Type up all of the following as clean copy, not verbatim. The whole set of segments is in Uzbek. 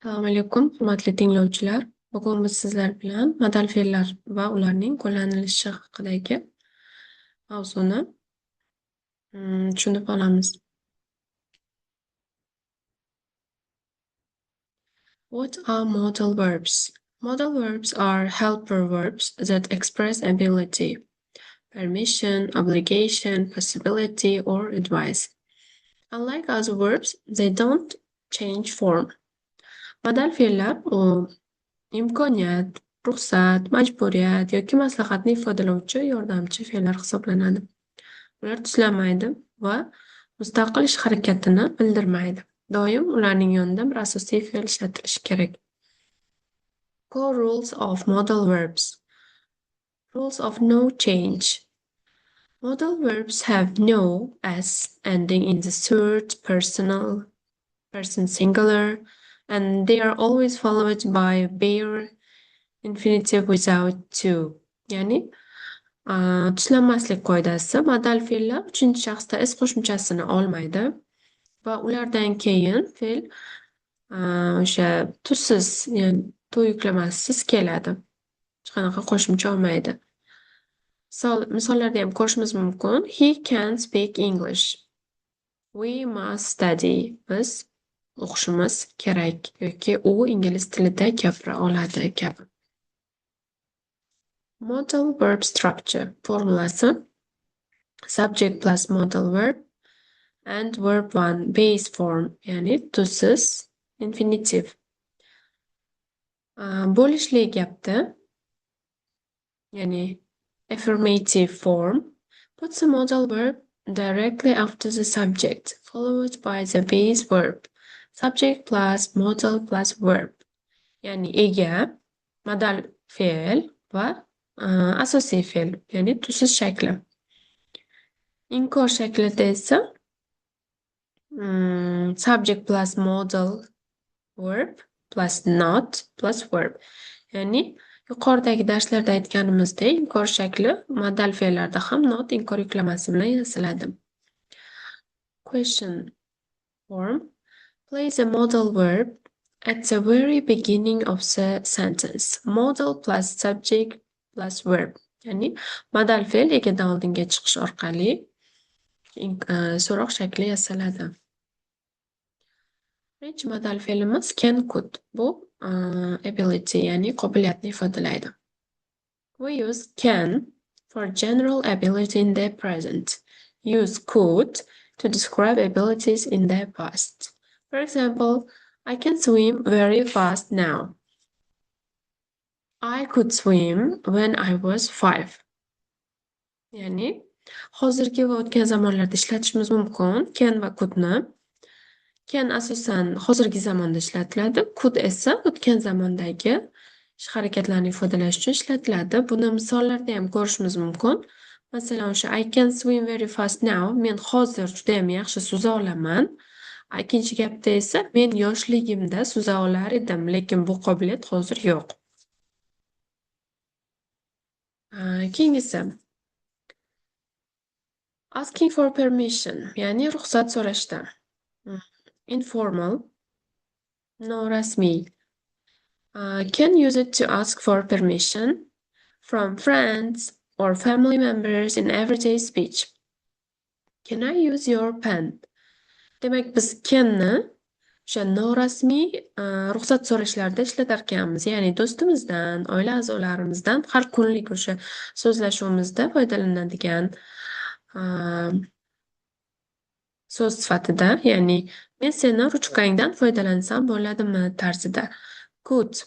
Assalomu alaykum, hurmatli tinglovchilar. Bugun biz sizlar bilan modal fe'llar va ularning qo'llanilishi haqidagi mavzuni tushunib olamiz. What are modal verbs? Modal verbs are helper verbs that express ability, permission, obligation, possibility, or advice. Unlike other verbs, they don't change form. Modal fe'llar imkoniyat, ruxsat, majburiyat yoki maslahatni ifodalovchi yordamchi fe'llar hisoblanadi. Ular tuslanmaydi va mustaqil ish harakatini bildirmaydi. Doim ularning yonida bir asosiy fe'l ishlatilishi kerak. Core rules of modal verbs. Rules of no change. Modal verbs have no s ending in the third person singular, and they are always followed by bare infinitive without to. Ya'ni tuslanmaslik qoidasi modal fe'llar uchinchi shaxsda s qo'shimchasini olmaydi va ulardan keyin fe'l o'sha tusiz, ya'ni to yuklamasisiz keladi. Hech qanaqa qo'shimcha olmaydi. Misollarda ham ko'rishimiz mumkin. He can speak English. We must study. Biz o'qishimiz kerak yoki u ingliz tilida gapira oladi kabi. Modal verb structure formulasi subject plus modal verb and verb 1 base form, ya'ni tusiz infinitive. Bo'lishli gapda, ya'ni affirmative form puts the modal verb directly after the subject, followed by the base verb. Subject plus modal plus verb. Ya'ni ega, modal fe'l va asosiy fe'l, ya'ni tusiz shakli. Inkor shaklida esa subject plus modal verb plus not plus verb. Ya'ni yuqoridagi darslarda aytganimizdek, inkor shakli modal fe'llarda ham not inkor yuklamasi bilan yasaladi. Question form. Place a modal verb at the very beginning of the sentence. Modal plus subject plus verb. Ya'ni modal fe'l egadan oldinga chiqish orqali so'roq shakli yasaladi. Birinchi modal fe'limiz can could. Bu ability, ya'ni qobiliyatni ifodalaydi. We use can for general ability in the present. Use could to describe abilities in the past. For example, I can swim very fast now. I could swim when I was 5. Ya'ni hozirgi va o'tgan zamonlarda ishlatishimiz mumkin can va couldni. Can asosan hozirgi zamonda ishlatiladi, could esa o'tgan zamondagi ish harakatlarni ifodalash uchun ishlatiladi. Buni misollarda ham ko'rishimiz mumkin. Masalan, o'sha I can swim very fast now. Men hozir juda ham yaxshi suza olaman. Ikkinchi gapda esa men yoshligimda suza olar edim, lekin bu qobiliyat hozir yo'q. Keyingisi asking for permission, ya'ni ruxsat so'rashda. Informal, norasmiy. Can use it to ask for permission from friends or family members in everyday speech. Can I use your pen? Demak, biz canni o'sha norasmiy ruxsat so'rashlarda ishlatarkanmiz. Ya'ni do'stimizdan, oila a'zolarimizdan har kunlik o'sha so'zlashuvimizda foydalanadigan so'z sifatida, ya'ni men seni ruchkangdan foydalansam bo'ladimi tarzida. Could.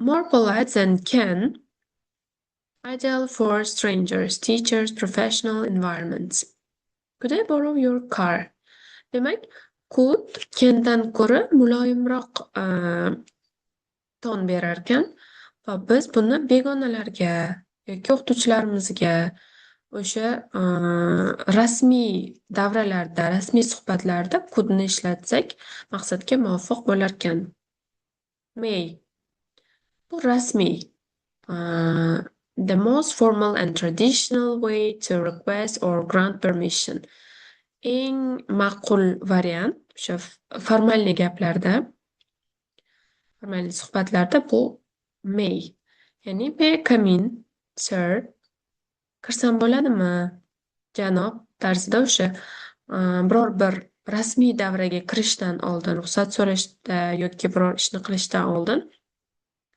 More polite than can. Ideal for strangers, teachers, professional environments. Could I borrow your car? Demak, could candan ko'ra muloyimroq ton berarkan va biz buni begonalarga yoki o'qituvchilarimizga o'sha rasmiy davralarda, rasmiy suhbatlarda couldni ishlatsak maqsadga muvofiq bo'larkan. May. Bu rasmiy. The most formal and traditional way to request or grant permission. eng ma'qul variant o'sha formalniy gaplarda, formalniy suhbatlarda bu may. Ya'ni may I come in, sir? Kirsam bo'ladimi, janob tarzida o'sha biror bir rasmiy davraga kirishdan oldin, ruxsat so'rashda yoki biror ishni qilishdan oldin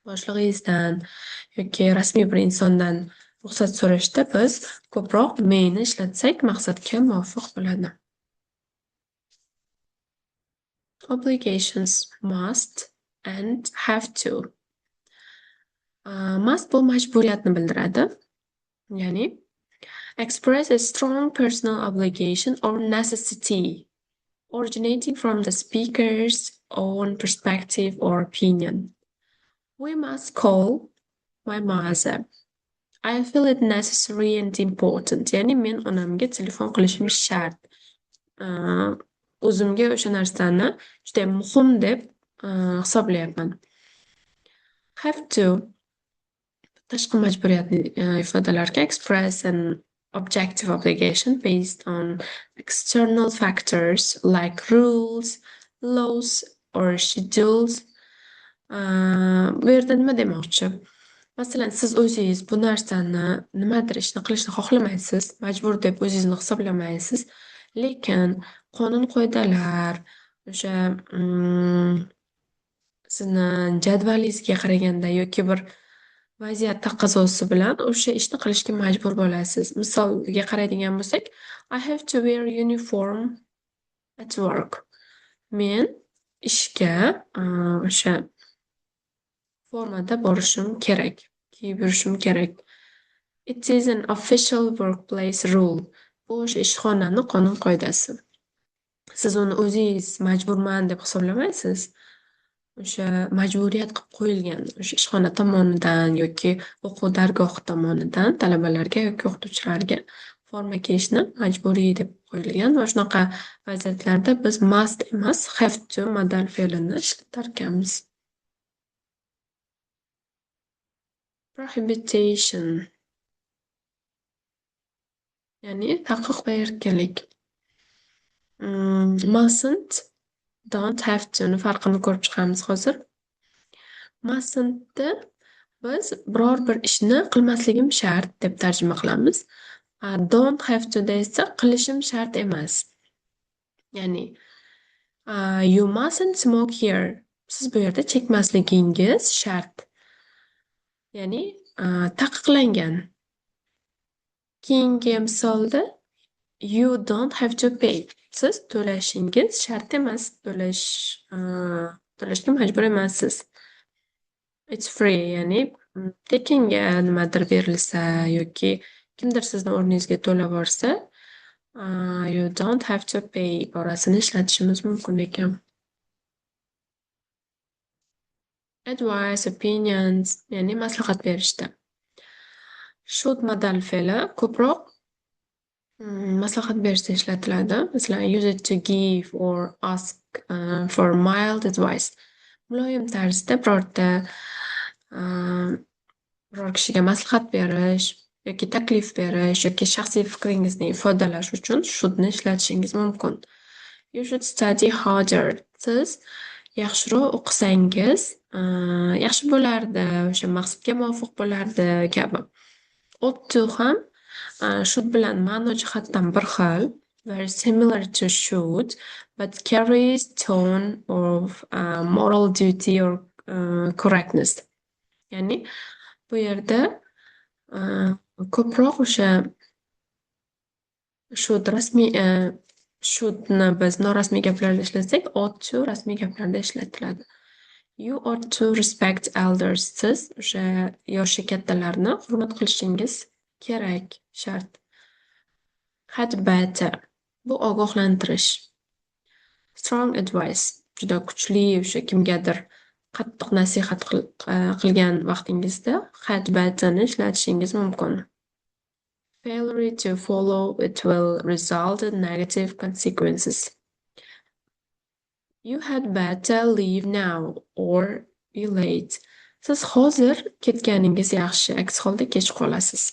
boshlig'ingizdan yoki rasmiy bir insondan ruxsat so'rashda biz ko'proq mayni ishlatsak maqsadga muvofiq bo'ladi. Obligations must and have to. Must bu majburiyatni bildiradi. Ya'ni express a strong personal obligation or necessity originating from the speaker's own perspective or opinion. We must call my mother. I feel it necessary and important. Ya'ni men onamga telefon qilishim shart. O'zimga o'sha narsani juda muhim deb hisoblayapman. Have to tashqi majburiyatni ifodalarga express an objective obligation based on external factors like rules, laws or schedules. Bu yerda nima demoqchi? Masalan, siz o'zingiz bu narsani nimadir ishni qilishni xohlamaysiz, majbur deb o'zingizni hisoblamaysiz, lekin qonun qoidalar o'sha sizni jadvalingizga qaraganda yoki bir vaziyat taqozosi bilan o'sha ishni qilishga majbur bo'lasiz. Misolga qaraydigan bo'lsak, I have to wear uniform at work. Men ishga o'sha formada borishim kerak, kiyib yurishim kerak. It is an official workplace rule. Bu o'sha ishxonani qonun qoidasi. Siz uni o'zingiz majburman deb hisoblamaysiz. O'sha majburiyat qilib qo'yilgan o'sha ishxona tomonidan yoki o'quv dargohi tomonidan talabalarga yoki o'qituvchilarga forma kiyishni majburiy deb qo'yilgan va shunaqa vaziyatlarda biz must emas have to modal fe'lini ishlatar ekanmiz. Prohibition. Ya'ni taqiq va erkinlik. Mustn't, don't have to'ni farqini ko'rib chiqamiz hozir. Mustn'tni biz biror bir ishni qilmasligim shart deb tarjima qilamiz. Don't have to'da esa qilishim shart emas. Ya'ni you mustn't smoke here. Siz bu yerda chekmasligingiz shart. Ya'ni taqiqlangan. Keyingi misolda you don't have to pay. Siz to'lashingiz shart emas. To'lashga majbur emassiz. It's free, ya'ni tekinga nimadir berilsa yoki kimdir sizni o'rningizga to'lab yuborsa, you don't have to pay iborasini ishlatishimiz mumkin ekan. Advice, opinions, ya'ni maslahat berishda. Should modal fe'li ko'proq maslahat berishda ishlatiladi. Masalan, use it to give or ask for mild advice. Muloyim tarzda biror kishiga maslahat berish yoki taklif berish yoki shaxsiy fikringizni ifodalash uchun shouldni ishlatishingiz mumkin. You should study harder. Siz yaxshiroq o'qisangiz yaxshi bo'lardi, o'sha maqsadga muvofiq bo'lardi kabi. Ought to ham should bilan ma'no jihatdan bir xil, very similar to should, but carries tone of moral duty or correctness. Ya'ni bu yerda ko'proq o'sha shouldni biz norasmiy gaplarda ishlasak, ought to rasmiy gaplarda ishlatiladi. You ought to respect elders. Siz o'sha yoshi kattalarni hurmat qilishingiz kerak, shart. Had better. Bu ogohlantirish. Strong advice. Juda kuchli o'sha kimgadir qattiq nasihat qilgan vaqtingizda had betterni ishlatishingiz mumkin. Failure to follow it will result in negative consequences. You had better leave now or be late. Siz hozir ketganingiz yaxshi, aks holda kech qolasiz.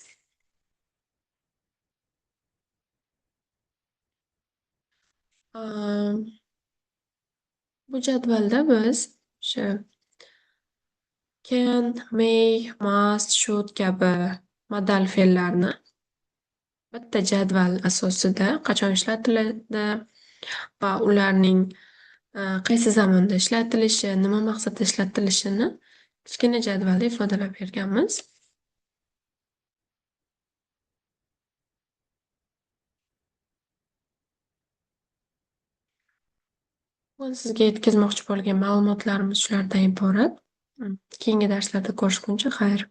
Am, Bu jadvalda biz o'sha can, may, must, should kabi modal fe'llarni bitta jadval asosida qachon ishlatiladi va ularning qaysi zamonda ishlatilishi, nima maqsadda ishlatilishini kichkina jadvalda ifodalab berganmiz. Bugun sizga yetkazmoqchi bo'lgan ma'lumotlarimiz shulardan iborat. Keyingi darslarda ko'rishguncha xayr.